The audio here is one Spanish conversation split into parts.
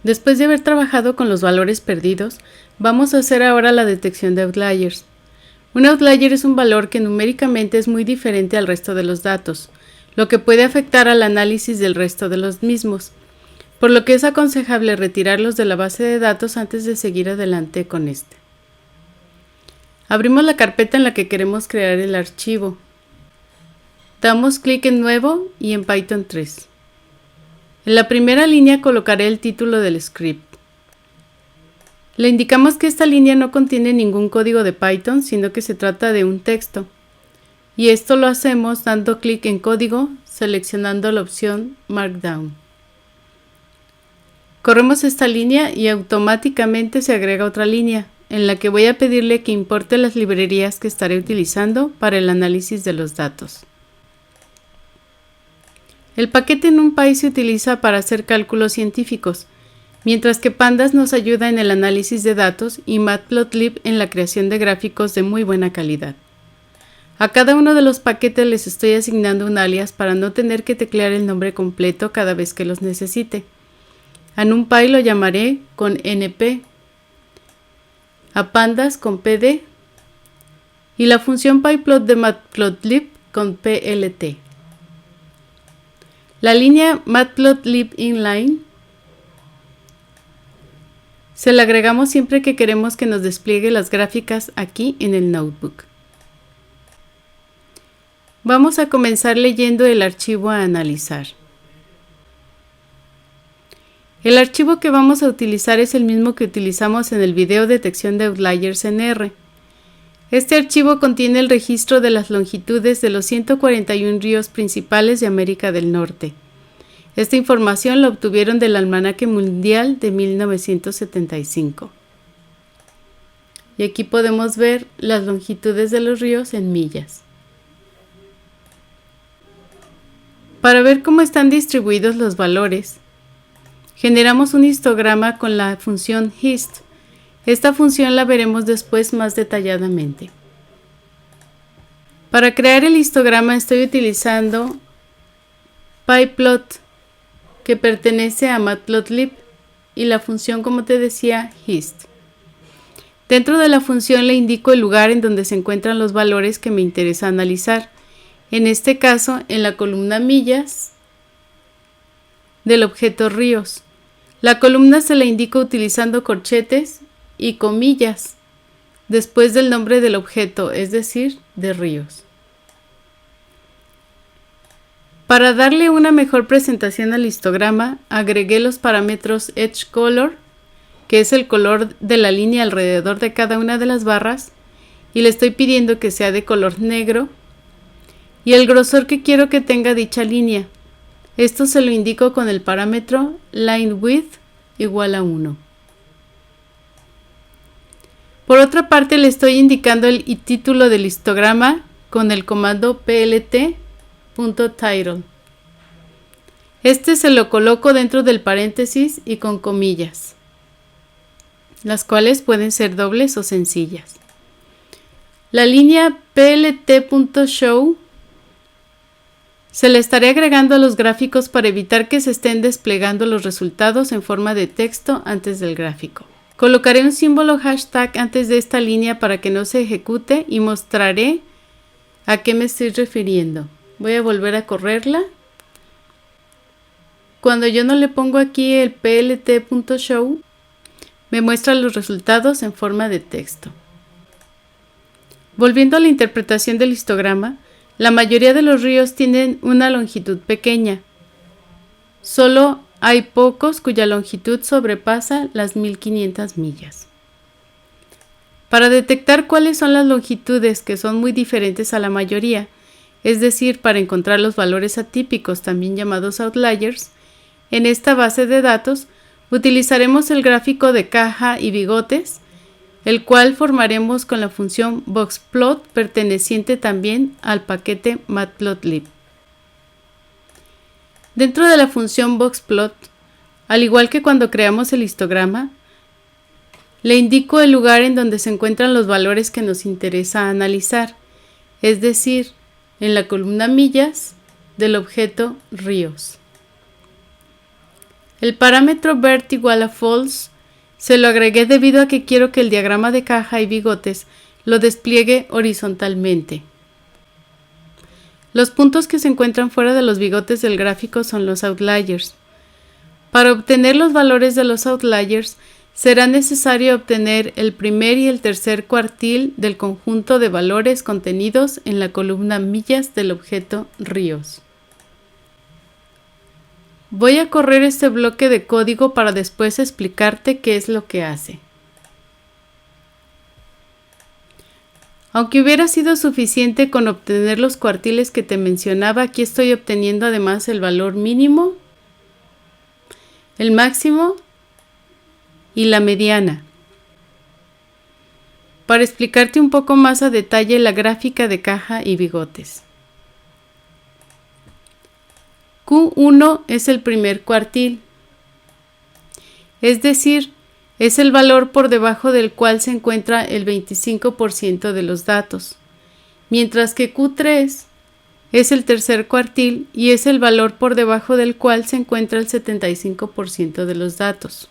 Después de haber trabajado con los valores perdidos, vamos a hacer ahora la detección de outliers. Un outlier es un valor que numéricamente es muy diferente al resto de los datos, lo que puede afectar al análisis del resto de los mismos, por lo que es aconsejable retirarlos de la base de datos antes de seguir adelante con este. Abrimos la carpeta en la que queremos crear el archivo. Damos clic en Nuevo y en Python 3. En la primera línea colocaré el título del script. Le indicamos que esta línea no contiene ningún código de Python, sino que se trata de un texto. Y esto lo hacemos dando clic en Código, seleccionando la opción Markdown. Corremos esta línea y automáticamente se agrega otra línea, en la que voy a pedirle que importe las librerías que estaré utilizando para el análisis de los datos. El paquete NumPy se utiliza para hacer cálculos científicos, mientras que Pandas nos ayuda en el análisis de datos y Matplotlib en la creación de gráficos de muy buena calidad. A cada uno de los paquetes les estoy asignando un alias para no tener que teclear el nombre completo cada vez que los necesite. A NumPy lo llamaré con NP, a Pandas con PD y la función pyplot de Matplotlib con PLT. La línea Matplotlib inline se la agregamos siempre que queremos que nos despliegue las gráficas aquí en el notebook. Vamos a comenzar leyendo el archivo a analizar. El archivo que vamos a utilizar es el mismo que utilizamos en el video Detección de Outliers en R. Este archivo contiene el registro de las longitudes de los 141 ríos principales de América del Norte. Esta información la obtuvieron del Almanaque Mundial de 1975. Y aquí podemos ver las longitudes de los ríos en millas. Para ver cómo están distribuidos los valores, generamos un histograma con la función hist. Esta función la veremos después más detalladamente. Para crear el histograma estoy utilizando pyplot, que pertenece a Matplotlib, y la función, como te decía, hist. Dentro de la función le indico el lugar en donde se encuentran los valores que me interesa analizar. En este caso, en la columna millas del objeto ríos. La columna se la indico utilizando corchetes y comillas después del nombre del objeto, es decir, de ríos. Para darle una mejor presentación al histograma, agregué los parámetros Edge Color, que es el color de la línea alrededor de cada una de las barras, y le estoy pidiendo que sea de color negro, y el grosor que quiero que tenga dicha línea. Esto se lo indico con el parámetro LineWidth igual a 1. Por otra parte, le estoy indicando el título del histograma con el comando plt.title. Este se lo coloco dentro del paréntesis y con comillas, las cuales pueden ser dobles o sencillas. La línea plt.show se le estaré agregando a los gráficos para evitar que se estén desplegando los resultados en forma de texto antes del gráfico. Colocaré un símbolo hashtag antes de esta línea para que no se ejecute y mostraré a qué me estoy refiriendo. Voy a volver a correrla. Cuando yo no le pongo aquí el plt.show, me muestra los resultados en forma de texto. Volviendo a la interpretación del histograma, la mayoría de los ríos tienen una longitud pequeña. Solo hay pocos cuya longitud sobrepasa las 1500 millas. Para detectar cuáles son las longitudes que son muy diferentes a la mayoría, es decir, para encontrar los valores atípicos, también llamados outliers, en esta base de datos utilizaremos el gráfico de caja y bigotes, el cual formaremos con la función boxplot perteneciente también al paquete Matplotlib. Dentro de la función boxplot, al igual que cuando creamos el histograma, le indico el lugar en donde se encuentran los valores que nos interesa analizar, es decir, en la columna millas del objeto ríos. El parámetro vert igual a false se lo agregué debido a que quiero que el diagrama de caja y bigotes lo despliegue horizontalmente. Los puntos que se encuentran fuera de los bigotes del gráfico son los outliers. Para obtener los valores de los outliers, será necesario obtener el primer y el tercer cuartil del conjunto de valores contenidos en la columna millas del objeto ríos. Voy a correr este bloque de código para después explicarte qué es lo que hace. Aunque hubiera sido suficiente con obtener los cuartiles que te mencionaba, aquí estoy obteniendo además el valor mínimo, el máximo y la mediana. Para explicarte un poco más a detalle la gráfica de caja y bigotes. Q1 es el primer cuartil, es decir, es el valor por debajo del cual se encuentra el 25% de los datos, mientras que Q3 es el tercer cuartil y es el valor por debajo del cual se encuentra el 75% de los datos.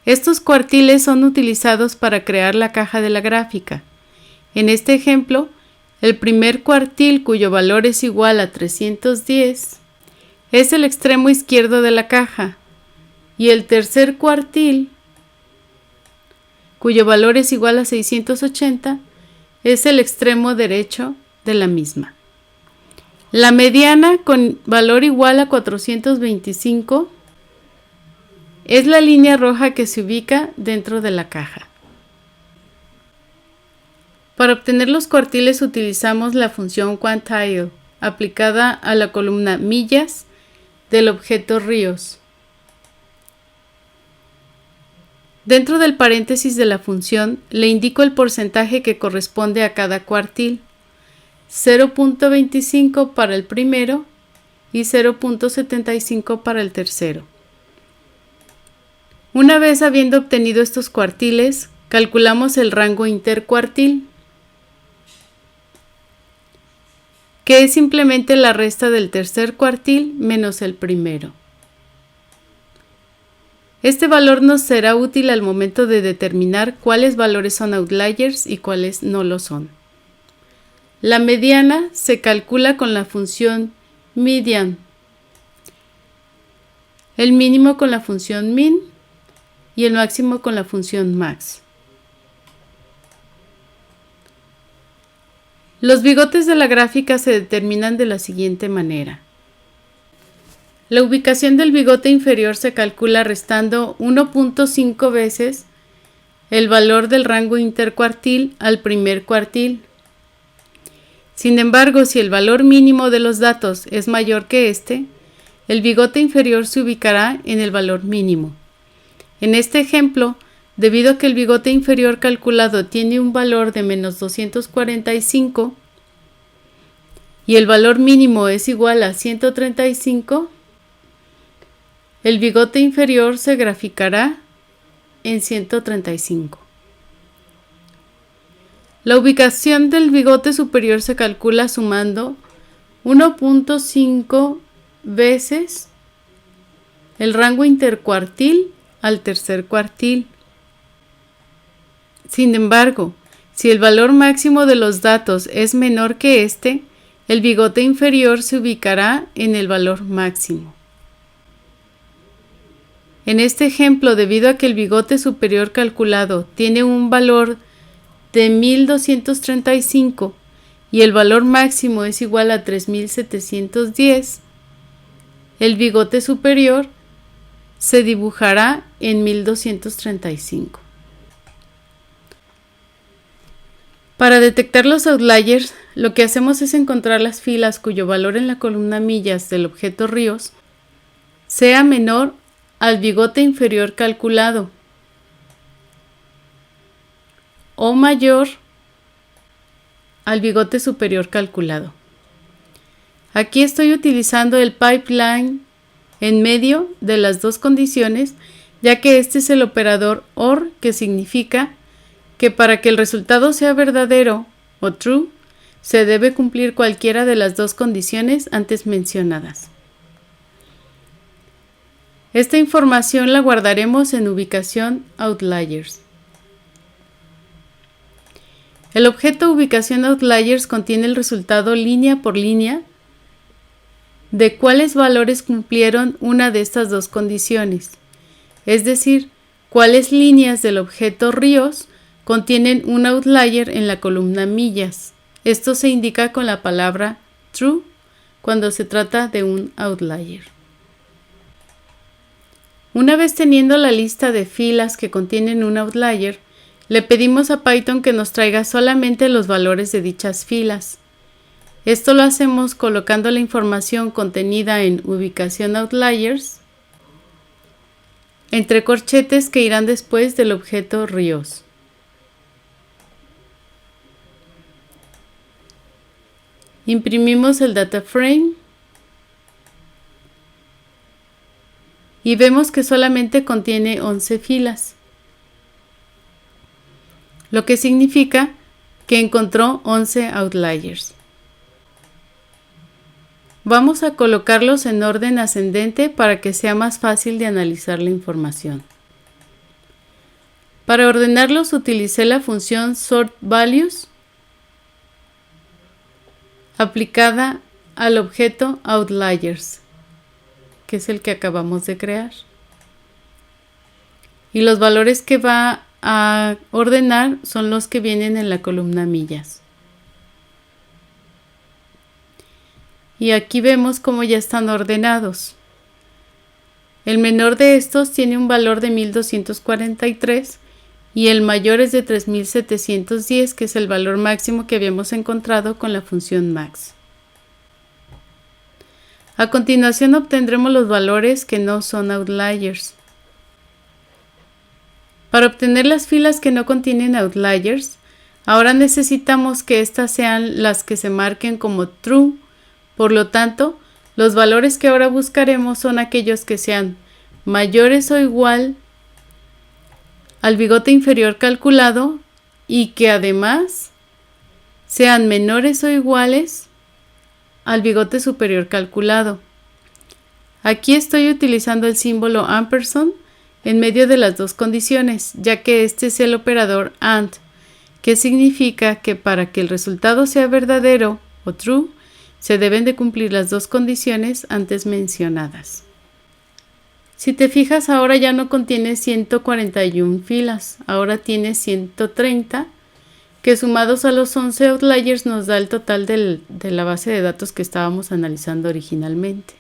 Estos cuartiles son utilizados para crear la caja de la gráfica. En este ejemplo, el primer cuartil, cuyo valor es igual a 310, es el extremo izquierdo de la caja, y el tercer cuartil, cuyo valor es igual a 680, es el extremo derecho de la misma. La mediana, con valor igual a 425, es la línea roja que se ubica dentro de la caja. Para obtener los cuartiles utilizamos la función quantile, aplicada a la columna millas del objeto ríos. Dentro del paréntesis de la función le indico el porcentaje que corresponde a cada cuartil, 0.25 para el primero y 0.75 para el tercero. Una vez habiendo obtenido estos cuartiles, calculamos el rango intercuartil, que es simplemente la resta del tercer cuartil menos el primero. Este valor nos será útil al momento de determinar cuáles valores son outliers y cuáles no lo son. La mediana se calcula con la función median, el mínimo con la función min y el máximo con la función max. Los bigotes de la gráfica se determinan de la siguiente manera. La ubicación del bigote inferior se calcula restando 1.5 veces el valor del rango intercuartil al primer cuartil. Sin embargo, si el valor mínimo de los datos es mayor que este, el bigote inferior se ubicará en el valor mínimo. En este ejemplo, debido a que el bigote inferior calculado tiene un valor de menos 245 y el valor mínimo es igual a 135, el bigote inferior se graficará en 135. La ubicación del bigote superior se calcula sumando 1.5 veces el rango intercuartil al tercer cuartil. Sin embargo, si el valor máximo de los datos es menor que este, el bigote inferior se ubicará en el valor máximo. En este ejemplo, debido a que el bigote superior calculado tiene un valor de 1235 y el valor máximo es igual a 3710, el bigote superior se dibujará en 1235. Para detectar los outliers, lo que hacemos es encontrar las filas cuyo valor en la columna millas del objeto ríos sea menor al bigote inferior calculado o mayor al bigote superior calculado. Aquí estoy utilizando el pipeline en medio de las dos condiciones, ya que este es el operador OR, que significa que para que el resultado sea verdadero o true, se debe cumplir cualquiera de las dos condiciones antes mencionadas. Esta información la guardaremos en ubicación Outliers. El objeto ubicación Outliers contiene el resultado línea por línea de cuáles valores cumplieron una de estas dos condiciones, es decir, cuáles líneas del objeto ríos contienen un outlier en la columna millas. Esto se indica con la palabra true cuando se trata de un outlier. Una vez teniendo la lista de filas que contienen un outlier, le pedimos a Python que nos traiga solamente los valores de dichas filas. Esto lo hacemos colocando la información contenida en ubicación outliers entre corchetes que irán después del objeto ríos. Imprimimos el data frame y vemos que solamente contiene 11 filas, lo que significa que encontró 11 outliers. Vamos a colocarlos en orden ascendente para que sea más fácil de analizar la información. Para ordenarlos utilicé la función sortValues aplicada al objeto outliers, que es el que acabamos de crear. Y los valores que va a ordenar son los que vienen en la columna millas. Y aquí vemos cómo ya están ordenados. El menor de estos tiene un valor de 1243 y el mayor es de 3710, que es el valor máximo que habíamos encontrado con la función max. A continuación obtendremos los valores que no son outliers. Para obtener las filas que no contienen outliers, ahora necesitamos que estas sean las que se marquen como true. Por lo tanto, los valores que ahora buscaremos son aquellos que sean mayores o igual al bigote inferior calculado y que además sean menores o iguales al bigote superior calculado. Aquí estoy utilizando el símbolo ampersand en medio de las dos condiciones, ya que este es el operador AND, que significa que para que el resultado sea verdadero o true, se deben de cumplir las dos condiciones antes mencionadas. Si te fijas, ahora ya no contiene 141 filas, ahora tiene 130, que sumados a los 11 outliers nos da el total de la base de datos que estábamos analizando originalmente.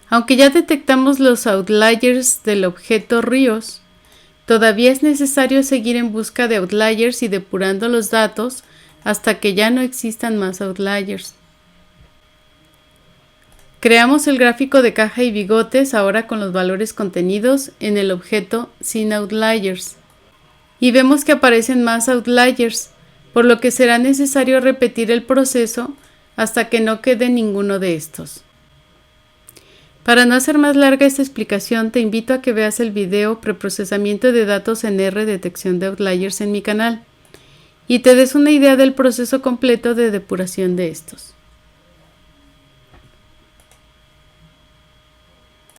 Aunque ya detectamos los outliers del objeto ríos, todavía es necesario seguir en busca de outliers y depurando los datos hasta que ya no existan más outliers. Creamos el gráfico de caja y bigotes ahora con los valores contenidos en el objeto sin outliers. Y vemos que aparecen más outliers, por lo que será necesario repetir el proceso hasta que no quede ninguno de estos. Para no hacer más larga esta explicación, te invito a que veas el video Preprocesamiento de datos en R, detección de outliers en mi canal, y te des una idea del proceso completo de depuración de estos.